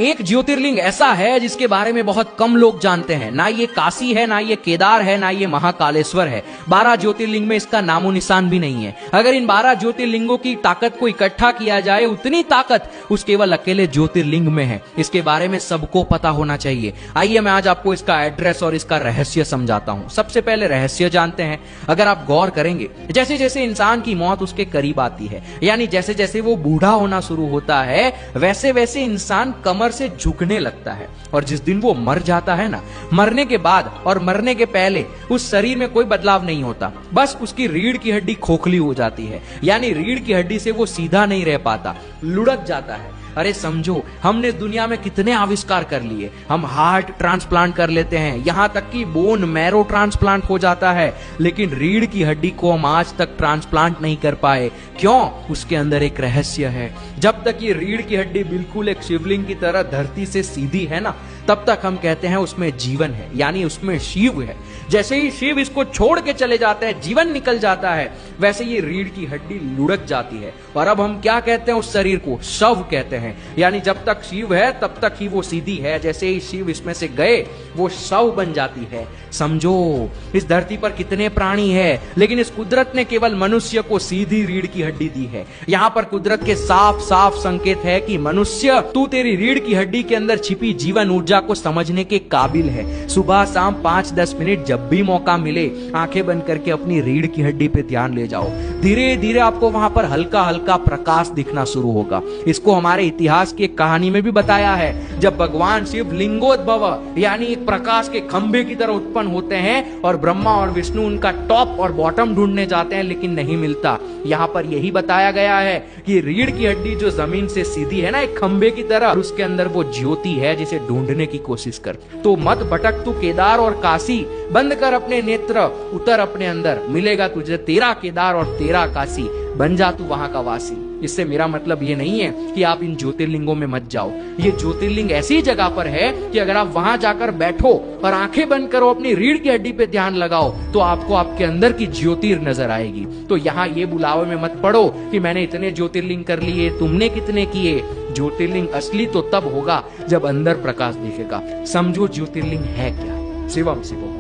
एक ज्योतिर्लिंग ऐसा है जिसके बारे में बहुत कम लोग जानते हैं। ना ये काशी है, ना ये केदार है, ना ये महाकालेश्वर है। 12 ज्योतिर्लिंग में इसका नामो निशान भी नहीं है। अगर इन 12 ज्योतिर्लिंगों की ताकत को इकट्ठा किया जाए, उतनी ताकत उस केवल अकेले ज्योतिर्लिंग में है। इसके बारे में सबको पता होना चाहिए। आइए मैं आज आपको इसका एड्रेस और इसका रहस्य समझाता हूं। सबसे पहले रहस्य जानते हैं। अगर आप गौर करेंगे, जैसे जैसे इंसान की मौत उसके करीब आती है, यानी जैसे जैसे वो बूढ़ा होना शुरू होता है, वैसे वैसे इंसान कमर से झुकने लगता है। और जिस दिन वो मर जाता है ना, मरने के बाद और मरने के पहले उस शरीर में कोई बदलाव नहीं होता। बस उसकी रीढ़ की हड्डी खोखली हो जाती है, यानी रीढ़ की हड्डी से वो सीधा नहीं रह पाता, लुढ़क जाता है। अरे समझो, हमने इस दुनिया में कितने आविष्कार कर लिए। हम हार्ट ट्रांसप्लांट कर लेते हैं, यहां तक कि बोन मैरो ट्रांसप्लांट हो जाता है, लेकिन रीढ़ की हड्डी को हम आज तक ट्रांसप्लांट नहीं कर पाए। क्यों? उसके अंदर एक रहस्य है। जब तक ये रीढ़ की हड्डी बिल्कुल एक शिवलिंग की तरह धरती से सीधी है ना, तब तक हम कहते हैं उसमें जीवन है, यानी उसमें शिव है। जैसे ही शिव इसको छोड़ के चले जाते हैं, जीवन निकल जाता है, वैसे ये रीढ़ की हड्डी लुढ़क जाती है। और अब हम क्या कहते हैं उस शरीर को? शव कहते हैं। यानी जब तक शिव है तब तक ही वो सीधी है, जैसे ही शिव इसमें से गए वो शव बन जाती है। समझो, इस धरती पर कितने प्राणी है, लेकिन इस कुदरत ने केवल मनुष्य को सीधी रीढ़ की हड्डी दी है। यहाँ पर कुदरत के साफ साफ संकेत है कि मनुष्य, तू तेरी रीढ़ की हड्डी के अंदर छिपी जीवन ऊर्जा को समझने के काबिल है। सुबह शाम 5-10 मिनट जब भी मौका मिले, आंखें बंद करके अपनी रीढ़ की हड्डी पे ध्यान ले जाओ। धीरे धीरे आपको वहां पर हल्का हल्का प्रकाश दिखना शुरू होगा। इसको हमारे इतिहास की एक कहानी में भी बताया है। जब भगवान शिव लिंगोद्भव यानी एक प्रकाश के खंभे की तरह उत्पन्न होते हैं और ब्रह्मा और विष्णु उनका टॉप और बॉटम ढूंढने जाते हैं, लेकिन नहीं मिलता। यहाँ पर यही बताया गया है कि रीढ़ की हड्डी जो जमीन से सीधी है ना, एक खंभे की तरह, उसके अंदर वो ज्योति है जिसे ढूंढने की कोशिश कर। तो मत भटक तू केदार और काशी, बंद कर अपने नेत्र, उतर अपने अंदर, मिलेगा तुझे तेरा केदार और तेरा काशी, बन जा तू वहां का वासी। इससे मेरा मतलब ये नहीं है कि आप इन ज्योतिर्लिंगों में मत जाओ। ये ज्योतिर्लिंग ऐसी जगह पर है कि अगर आप वहां जाकर बैठो और आंखें बंद करो, अपनी रीढ़ की हड्डी पे ध्यान लगाओ, तो आपको आपके अंदर की ज्योतिर नजर आएगी। तो यहाँ ये बुलावे में मत पड़ो कि मैंने इतने ज्योतिर्लिंग कर लिए, तुमने कितने किए। ज्योतिर्लिंग असली तो तब होगा जब अंदर प्रकाश दिखेगा। समझो ज्योतिर्लिंग है क्या। शिवम शिवम।